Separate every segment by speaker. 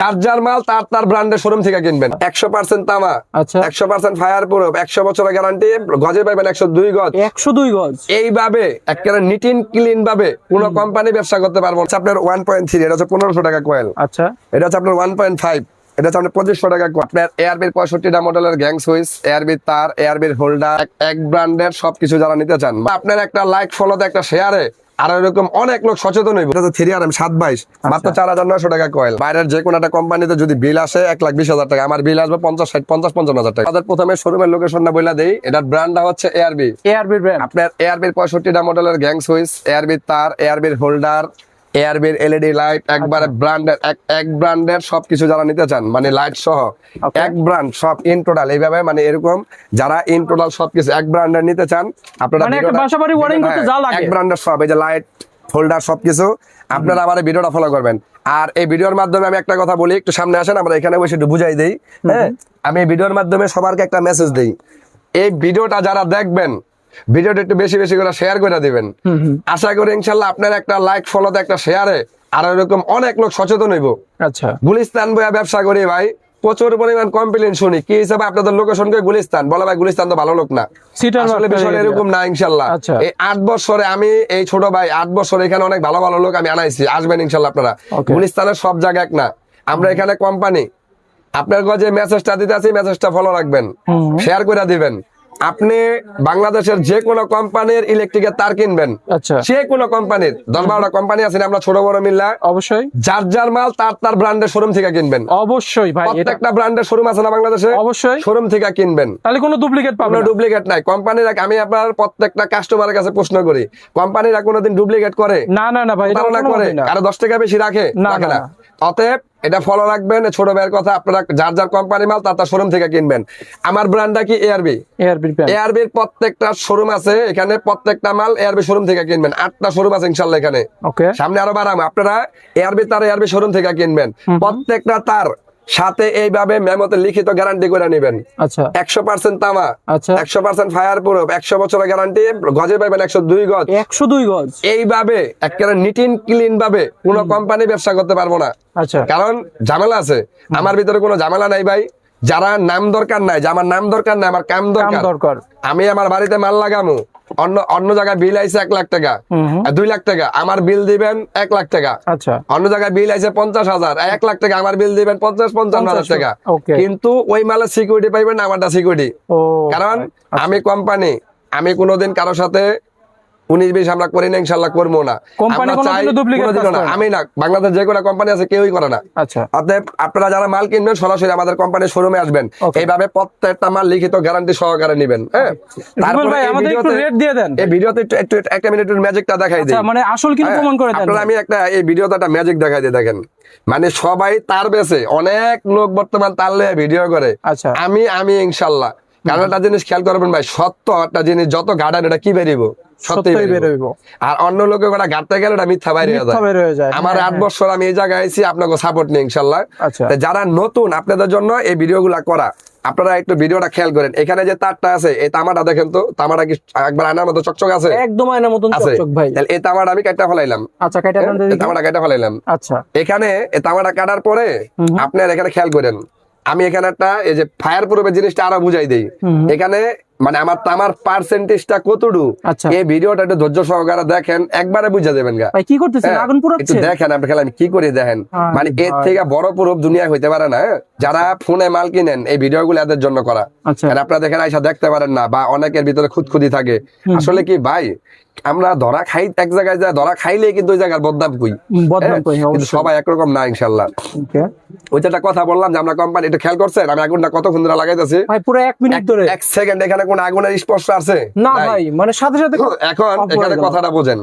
Speaker 1: Charger মাল তার তার ব্র্যান্ডের শোরুম থেকে কিনবেন। 100% তামা, 100% ফায়ার প্রুফ, 100 বছরের গ্যারান্টি, গজে পাবেন 102 গজ।
Speaker 2: 102 গজ।
Speaker 1: এইভাবে একেবারে নিট এন্ড ক্লিন ভাবে কোন কোম্পানি ব্যবসা করতে পারবো না। আপনার 1.3, এটা হচ্ছে 1500 টাকা কয়েল।
Speaker 2: আচ্ছা,
Speaker 1: এটা হচ্ছে আপনার 1.5, এটা হচ্ছে আপনার 2500 টাকা কয়েল। আপনার এয়ারবির 65টা মডেলের গ্যাং সুইচ, এয়ারবির তার, এয়ারবির হোল্ডার, এক ব্র্যান্ডের সবকিছু যারা নিতে চান, বা আপনার একটা লাইক ফলোতে একটা শেয়ারে আর এরকম অনেক লোক সচেতন হইব। এটা 3RM 722 মাত্র 4900 টাকা কয়েল। বাইরের যে কোনো একটা কোম্পানিতে যদি বিল আসে 1,20,000 টাকা, আমার বিল আসবে 50, 60, 50, 55,000 টাকা। তাদের প্রথমে শোরুমের লোকেশনটা বলে দেই। এটার ব্র্যান্ডটা হচ্ছে এয়ারবি।
Speaker 2: এয়ারবির ব্র্যান্ড।
Speaker 1: আপনার এয়ারবির 65টা মডেলের গ্যাং সুইচ, এয়ারবির তার, এয়ারবির হোল্ডার, এয়ারবির এলইডি লাইট, একবারে ব্র্যান্ডের এক ব্র্যান্ডের সবকিছু যারা নিতে চান, মানে লাইট সহ এক ব্র্যান্ড সব ইন টোটাল, এইভাবে মানে এরকম যারা ইন টোটাল সবকিছু এক ব্র্যান্ডের নিতে চান, আপনারা
Speaker 2: মানে একটা বাসাবাড়ি ওয়ারিং করতে যা লাগে
Speaker 1: এক ব্র্যান্ডের সব, এই যে লাইট হোল্ডার সবকিছু, আপনারা আমার এই ভিডিওটা ফলো করবেন। আর এই ভিডিওর মাধ্যমে আমি একটা কথা বলি, একটু সামনে আসেন, আমরা এখানে বসে একটু বুঝাই দেই। হ্যাঁ, আমি এই ভিডিওর মাধ্যমে সবারকে একটা মেসেজ দেই। এই ভিডিওটা যারা দেখবেন, ভিডিওটা একটু বেশি বেশি করে শেয়ার করে দিবেন। আশা করি ইনশাল্লাহ আপনার একটা লাইক ফলোতে একটা শেয়ারে আর এরকম অনেক লোক সচেতন হইব।
Speaker 2: আচ্ছা,
Speaker 1: গুলিস্তান বইয়া ব্যবসা করি ভাই, প্রচুর পরিমাণ কমপ্লেন শুনি। কি হিসাবে আপনাদের লোকেশনকে গুলিস্তান বলে? ভাই গুলিস্তান তো ভালো লোক না, আসলে বিষয় এরকম না ইনশাল্লাহ। এই 8 বছরে আমি, এই ছোট ভাই 8 বছরে এখানে অনেক ভালো ভালো লোক আমি আনাইছি, আসবেন ইনশাল্লাহ আপনারা। গুলিস্তানের সব জায়গা এক না, আমরা এখানে কোম্পানি। আপনার যে মেসেজটা দিতে আছি, মেসেজটা ফলো রাখবেন, শেয়ার করে দিবেন। আপনি বাংলাদেশের যে কোনো কোম্পানির ইলেকট্রিকের তার কিনবেন,
Speaker 2: আচ্ছা,
Speaker 1: যে কোনো কোম্পানির 10-12টা কোম্পানি আছে, আমরা ছোট বড় মিল্লা,
Speaker 2: অবশ্যই
Speaker 1: যার যার মাল তার তার ব্র্যান্ডের শোরুম থেকে কিনবেন।
Speaker 2: অবশ্যই ভাই,
Speaker 1: প্রত্যেকটা ব্র্যান্ডের শোরুম আছে না বাংলাদেশে?
Speaker 2: অবশ্যই
Speaker 1: শোরুম থেকে কিনবেন,
Speaker 2: তাহলে কোনো ডুপ্লিকেট পাবেন না।
Speaker 1: ডুপ্লিকেট নাই কোম্পানির। আমি আপনার প্রত্যেকটা কাস্টমারের কাছে প্রশ্ন করি, কোম্পানিরা কোনোদিন ডুপ্লিকেট করে?
Speaker 2: না না না ভাই, এটা
Speaker 1: ধারণা করে আরো 10 টাকা বেশি রাখে
Speaker 2: না
Speaker 1: না। অতএব এটা ফলো রাখবেন। ছোট ভাইয়ের কথা, আপনারা যার যার কোম্পানি মাল তার তার শোরুম থেকে কিনবেন। আমার ব্র্যান্ডটা কি? এয়ারবি। এয়ারবির প্রত্যেকটা শোরুম আছে এখানে, প্রত্যেকটা মাল এয়ারবি শোরুম থেকে কিনবেন। 8টা শোরুম আছে ইনশাল্লাহ এখানে, সামনে আরো বাড়াবো। আপনারা এয়ারবি তার এয়ারবি শোরুম থেকে কিনবেন। প্রত্যেকটা তার সাথে এইভাবে মেমোতে লিখিত গ্যারান্টি করে নেবেন।
Speaker 2: আচ্ছা,
Speaker 1: 100% তামা, 100% ফায়ার প্রুফ, 100 বছরের গ্যারান্টি, গজে পাবেন 102 গজ।
Speaker 2: 102 গজ।
Speaker 1: এইভাবে একেবারে নিট এন্ড ক্লিন ভাবে কোন কোম্পানি ব্যবসা করতে পারবো না।
Speaker 2: আচ্ছা,
Speaker 1: কারণ ঝামেলা আছে, আমার ভিতরে কোনো ঝামেলা নাই ভাই। যারা নাম দরকার নাই, যে আমার নাম দরকার নাই, আমার কাম দরকার, আমি আমার বাড়িতে মাল লাগামো, অন্য জায়গায় বিল আইছে 1 লাখ টাকা, 2 লাখ টাকা, আমার বিল দিবেন 1 লাখ টাকা।
Speaker 2: আচ্ছা,
Speaker 1: অন্য জায়গায় বিল আইছে 50,000, 1 লাখ টাকা, আমার বিল দিবেন 50-55,000 টাকা। কিন্তু ওই মালের সিকিউরিটি পাইবেন না, আমারটা সিকিউরিটি। কারণ আমি কোম্পানি, আমি কোনোদিন কারোর সাথে 19-20 আমরা করি না, ইনশাল্লাহ করবো না। আমি না, বাংলাদেশ যে কোনো কোম্পানি আছে কেউই করে না। অতএব আপনারা যারা মাল কিনবেন সরাসরি আমাদের কোম্পানির শোরুমে আসবেন, এইভাবে প্রত্যেকটা মাল লিখিত গ্যারান্টি সহকারে নেবেন। হ্যাঁ, তারপরে এই ভিডিওতে একটু 1 মিনিটের ম্যাজিকটা দেখাই দিই, মানে আসল কিনা প্রমাণ করে দেন। আপনারা আমি এই ভিডিওতে একটা ম্যাজিক দেখাই দিই। দেখেন, মানে সবাই তার বেছে, অনেক লোক বর্তমান তার লয়ে ভিডিও করে। আমি ইনশাল্লাহ, কারণ একটা জিনিস খেয়াল করবেন ভাই, সত্য একটা জিনিস যত গাড়ান এটা কি বেরিব? সত্যি বেরোইব। আর অন্য লোকে ওটা গাড়তে গেলে এটা মিথ্যা বাইরে যায়। আমার 8 বছর আমি এই জায়গায় আইছি, আপনাকে সাপোর্ট নেই ইনশাল্লাহ। যারা নতুন, আপনাদের জন্য এই ভিডিওগুলা করা, আপনারা একটু ভিডিওটা খেয়াল করেন। এখানে যে তারটা আছে, এই তামাটা দেখেন তো, তামাটা কি একবার আয়নার মতো চকচক আছে? একদম আয়নার মতো চকচক ভাই। তাহলে এই তামাটা আমি কাটা ফেলাইলাম। আচ্ছা, তামাটা কাটা ফেলাইলাম। আচ্ছা, এখানে এই তামাটা কাটার পরে আপনার এখানে খেয়াল করেন, আমি এখানে একটা এই যে ফায়ার প্রুফের জিনিসটা আরো বুঝাই দেই। এখানে মানে আমার তামার পার্সেন্টেজটা কতটুকু, এই ভিডিওটা একটু ধৈর্য সহকারে দেখেন, একবারে বুঝা দেবেন। কি করতেছেন? আগুন পোড়াচ্ছেন? একটু দেখেন, আপনি খেলা আমি কি করে দেখেন। মানে এর থেকে বড় প্রুফ দুনিয়ায় হইতে পারে না। যারা ফোনে মাল কিনেন, এই ভিডিওগুলো এদের জন্য করা। আপনারা দেখেন, আইসা দেখতে পারেন না, বা অনেকের ভিতরে খুঁতখুঁতি থাকে। আসলে কি ভাই, আমরা ধরা খাই এক জায়গায় যায়, ধরা খাইলে কিন্তু ওই জায়গার বদনাম কই, কিন্তু সবাই একরকম না ইনশাল্লাহ। ওই একটা কথা বললাম যে আমরা কোম্পানি, এটা খেয়াল করছেন আমি আগুনটা কতক্ষণ ধরে লাগাইতেছি? পুরো 1 মিনিট ধরে, 1 সেকেন্ড। এখানে কোন আগুনের স্পর্শ আছে না ভাই, মানে সাথে সাথে। এখন এখানে কথাটা বোঝেন,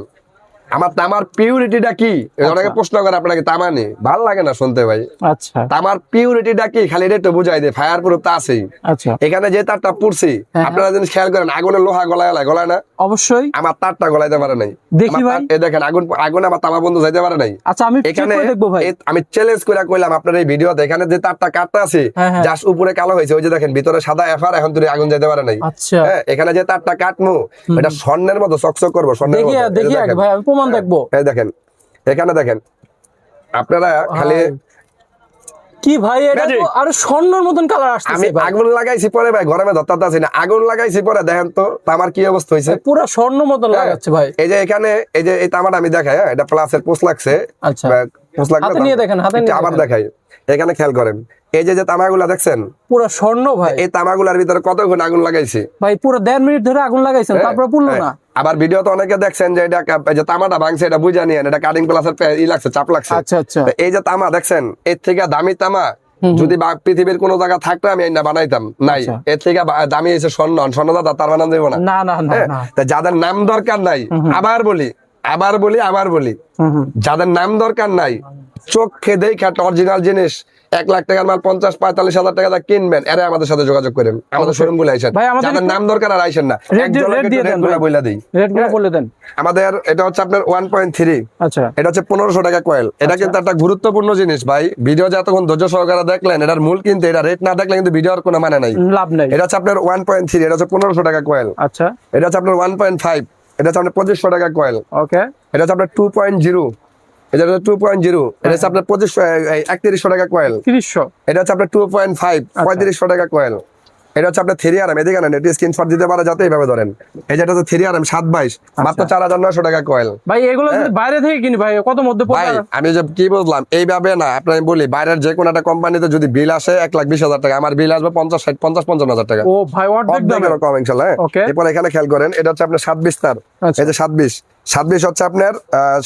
Speaker 1: আমার তামার পিউরিটিটা কি? অনেকে প্রশ্ন করে, আপনাকে তামা নেই, ভালো লাগে না শুনতে ভাই। আচ্ছা, তামার পিউরিটিটা কি খালি এটা একটু বুঝাই দে। ফায়ার প্রুফ তো আছেই। আচ্ছা, এখানে যে তারটা পুড়ছি, আপনারা জিনিস খেয়াল করেন, আগুনের লোহা গলায় না? অবশ্যই। আমার তারটা গলাইতে পারে নাই, দেখি ভাই। এই দেখেন, আগুন আমার তামা বন্ধ যাইতে পারে নাই। আচ্ছা, আমি এখানে দেখবো ভাই। আমি চ্যালেঞ্জ করে কইলাম আপনার এই ভিডিওতে, এখানে যে তারটা কাটটা আছে, জাস্ট উপরে কালো হয়েছে, ওই যে দেখেন ভিতরে সাদা এফার, এখন তুই আগুন যাইতে পারে নাই। আচ্ছা, এখানে যে তারটা কাটমু, এটা স্বর্ণের মতো চকচক করবো, স্বর্ণের মতো। দেখি ভাই, আমি প্রমাণ দেখবো। এই দেখেন, এখানে দেখেন, আপনারা খালি
Speaker 2: কি ভাই এটা তো
Speaker 1: Magic।
Speaker 2: আর স্বর্ণের মতন কালার
Speaker 1: আমি
Speaker 2: আসতেছে ভাই।
Speaker 1: আগুন লাগাইছি পরে ভাই গরমে ধরতে আছি না, আগুন লাগাইছি পরে দেখেন তো তামার কি অবস্থা হয়েছে।
Speaker 2: পুরো স্বর্ণ মতন লাগাচ্ছে ভাই।
Speaker 1: এই যে এখানে এই যে এই তামাটা আমি দেখাই, এটা প্লাসের পোস্ট লাগছে।
Speaker 2: আচ্ছা
Speaker 1: পোস্ট লাগবে
Speaker 2: হাতে নিয়ে দেখেন, হাতে নিয়ে
Speaker 1: আবার
Speaker 2: দেখেন।
Speaker 1: দেখাই, এখানে খেয়াল করেন এই যে তামাগুলা দেখছেন,
Speaker 2: পুরো স্বর্ণ ভাই।
Speaker 1: এই তামাগুলার ভিতরে কতক্ষণ আগুন লাগাইছি
Speaker 2: ভাই পুরো 1.5 মিনিট ধরে আগুন লাগাইছেন, তারপরে পুরলো না।
Speaker 1: আবার ভিডিও তো অনেকে দেখছেন যে এটা এই যে তামাটা ভাঙছে এটা বুঝা নিয়েন, এটা কাটিং প্লাসের ই লাগছে, চাপ লাগছে।
Speaker 2: আচ্ছা আচ্ছা
Speaker 1: তো এই যে তামা দেখছেন, এর থেকে দামি তামা যদি পৃথিবীর কোন জায়গা থাকতো আমি না বানাইতাম নাই।
Speaker 2: আচ্ছা।
Speaker 1: এর থেকে দামি হয়েছে স্বর্ণ, স্বর্ণ দাদা তার বানান দেবো না।
Speaker 2: না না না
Speaker 1: হ্যাঁ?
Speaker 2: না।
Speaker 1: তা যাদের নাম দরকার নাই, আবার বলি যাদের নাম দরকার নাই, চোখে দেখা অরিজিনাল জিনিস 1 লাখ টাকার মাল 50-45 হাজার টাকা কিনবেন, এরা আমাদের সাথে যোগাযোগ করেন, আমাদের শোরুম গুলো আইসেন।
Speaker 2: ভাই, আমাদের
Speaker 1: যাদের
Speaker 2: একটু
Speaker 1: নাম দরকার আর আইসেন না,
Speaker 2: রেট দিয়ে দেন ভাই।
Speaker 1: বইলা দিই।
Speaker 2: রেট গুলো বলে দেন।
Speaker 1: আমাদের এটা হচ্ছে আপনার 1.3,
Speaker 2: আচ্ছা
Speaker 1: এটা হচ্ছে 1500 টাকা কয়েল। এটা কিন্তু একটা গুরুত্বপূর্ণ জিনিস ভাই, ভিডিও যতক্ষণ ধৈর্য সহকারে দেখলেন এটার মূল, কিন্তু এটা রেট না দেখলে কিন্তু ভিডিওর কোনো মানে নাই,
Speaker 2: লাভ নাই।
Speaker 1: এটা হচ্ছে আপনার 1.3, এটা হচ্ছে 1500 টাকা কয়েল।
Speaker 2: আচ্ছা
Speaker 1: এটা হচ্ছে আপনার 1.5, এটা হচ্ছে আপনার 2500 টাকা কয়েল।
Speaker 2: ওকে
Speaker 1: এটা হচ্ছে আপনার 2.0, এটা হচ্ছে 2.0, এটা হচ্ছে আপনার 3100 টাকা কয়েল।
Speaker 2: 3000
Speaker 1: এটা হচ্ছে আপনার 2.5, 3500 টাকা কয়েল। এটা হচ্ছে আপনার 3RM, এদিকে না নেট স্ক্রিনশট দিতে পারে যাতে এইভাবে ধরেন। এই যে এটা হচ্ছে 3RM 722, মাত্র 4900 টাকা কয়েল।
Speaker 2: ভাই এগুলো যদি বাইরে থেকে কিনি ভাই কত মধ্যে
Speaker 1: ভাই
Speaker 2: পড়বে?
Speaker 1: আমি যে কি বুঝলাম এইভাবে না, আপনার বলি বাইরের যে কোনো একটা কোম্পানিতে যদি বিল আসে 1,20,000 টাকা, আমার বিল আসবে 50-55 হাজার টাকা।
Speaker 2: ও ভাই অর্ধেক দামে।
Speaker 1: অর্ধেকেরও কম ইনশাআল্লাহ।
Speaker 2: Okay.
Speaker 1: এরপর এখানে খেয়াল করেন, এটা হচ্ছে আপনার 27 তার।
Speaker 2: আচ্ছা।
Speaker 1: এই যে 27 হচ্ছে আপনার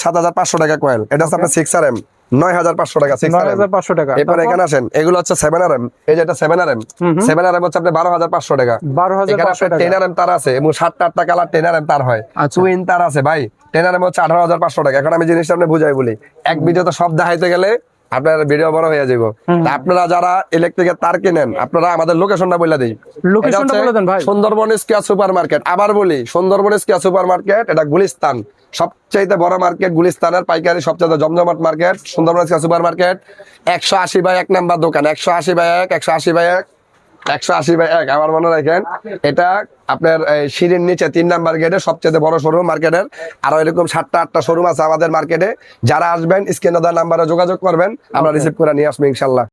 Speaker 1: 7500 টাকা কয়েল। এটা হচ্ছে আপনার 6RM 9500 টাকা, 6RM।
Speaker 2: 9500 টাকা।
Speaker 1: এরপর এখানে আসেন, এগুলো হচ্ছে 7RM, এই যে এটা 7RM, 7RM হচ্ছে আপনার 12500 টাকা।
Speaker 2: 12500
Speaker 1: এখানে আপনার
Speaker 2: টাকা।
Speaker 1: 10RM তার আছে এবং 7-8টা কালার 10RM তার হয়।
Speaker 2: আচ্ছা।
Speaker 1: টুইন তার আছে ভাই, 10RM হচ্ছে 18500 টাকা। এখন আমি জিনিসটা আপনি বুঝাই বলি, এক ভিডিওতে সব দেখাইতে গেলে আপনার ভিডিও বড় হয়ে যাবে। তা আপনারা যারা ইলেকট্রিকের তার কিনেন, আপনারা আমাদের লোকেশনটা বলে দিই।
Speaker 2: লোকেশনটা বলে দেন ভাই।
Speaker 1: Sundarban square super market. আবার বলি, সুন্দরবন স্কয়ার সুপার মার্কেট, এটা গুলিস্তান, সবচেয়ে বড় মার্কেট গুলিস্তানের পাইকারি সবচেয়ে জমজমাট market Sundarban square super market. 180/1 number দোকান, 180/1, 180/1, 180/1। আমার মনে রাখেন, এটা আপনার সিঁড়ির নিচে 3 নাম্বার গেটে সবচেয়ে বড় শোরুম মার্কেটের। আরো এরকম 7টা-8টা শোরুম আছে আমাদের মার্কেটে। যারা আসবেন স্ক্রিনে দেওয়া নাম্বারে যোগাযোগ করবেন, আমরা রিসিভ করে নিয়ে আসবো ইনশাল্লাহ।